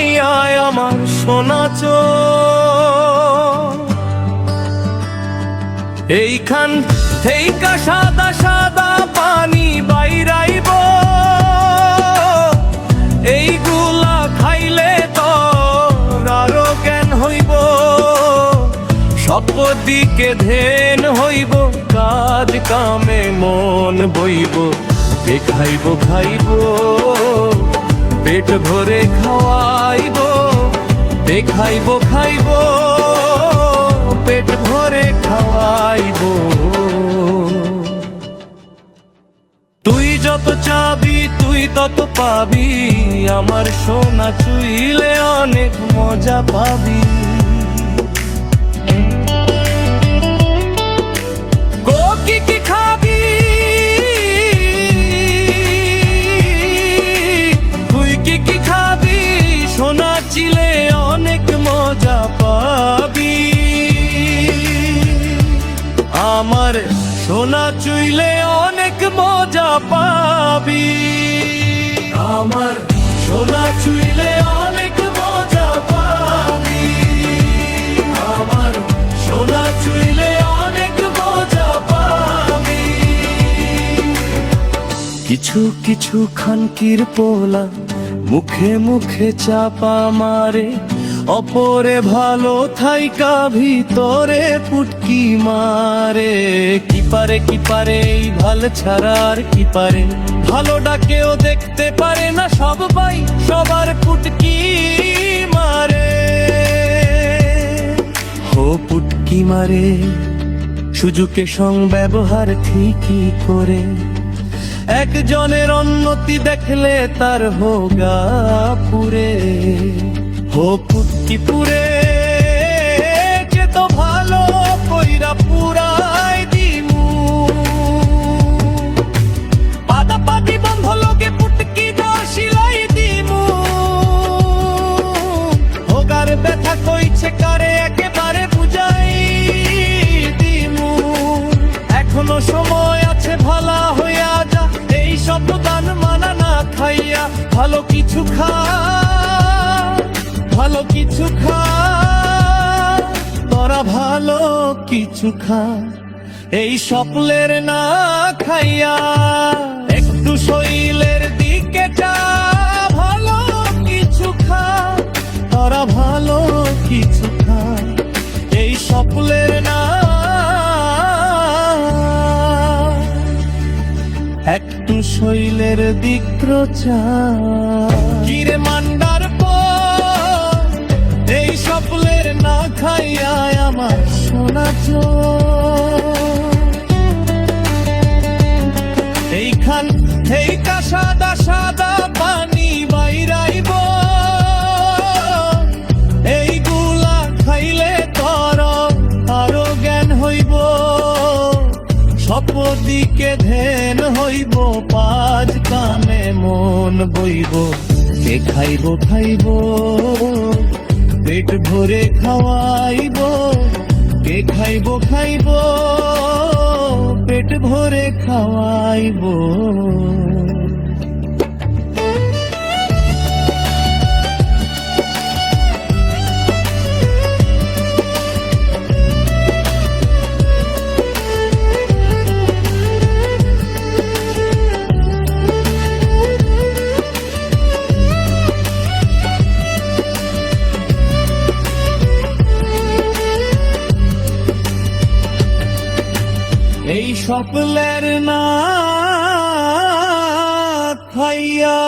মাইয়ায় আমার সোনা চোখ। এইখান থেইকা সাদা সাদা পানি বাইরাইব, এইগুলা খাইলে তোর আরো জ্ঞান হইব, সব দিকে ধ্যান হইব, কাজ কামে মন বইব। খাইব খাইব পেট ভরে খাওয়াইব, খাইব খাইব পেট ভরে খাওয়াইব। তুই যত চাবি তুই তত পাবি, আমার সোনা চুইলে অনেক মজা পাবি। কি কি খাবি তুই, কি কি খাবি, সোনা চিলে অনেক মজা পাবি। আমার সোনা চুইলে অনেক মজা পাবি, আমার সোনা চুইলে অনেক মজা পাবি, আমার সোনা চুইলে অনেক মজা পাবি। কিছু কিছু খানকির পোলা মুখে মুখে চাপা মারে, অপরে ভালো থাইকা ভিতরে পুটকি মারে। কি পারে এই ভাল ছাড়ার কি পারে, ভালো ডাকেও দেখতে পারে না সব ভাই, সবার পুটকি মারে। ও পুটকি মারে সুযোগে সং ব্যবহার ঠিকই করে, একজনের উন্নতি দেখলে তার হোগা পুরে। হো পুটকি পুরে যে তো ভালো কইরা পুরাই দিমু, পাতা পাতি বন্ধ লোকে পুটকি দর সিলাই দিমু। হোগার ব্যথা কইছে কারে একেবারে বুঝাই দিমু। এখনো সময় আছে ভালা হইয়া যা, এই সব দান মানা না খাইয়া ভালো কিছু খা, ভালো কিছু খা, তোরা ভালো কিছু খা। এই স্বপ্নের না খাইয়া একটু শৈলের দিকে যা, ভালো কিছু খা, তোরা ভালো কিছু খা। এই স্বপ্নের না একটু শৈলের দিক প্রচা। কিরে মান্ডার এই স্বপ্নের না খাইয়া আমার সোনা চোখ। এইখান থেইকা সাদা সাদা পানি বাইরাইব, এইগুলা খাইলে তোর আরো জ্ঞান হইব, সব দিকে ধ্যান হইব, পাঁচ কামে মন বইব। খাইব খাইব পেট ভরে খাওয়াইব, খাইব খাইব পেট ভরে খাওয়াইব। এই স্বপ্নের না খাইয়া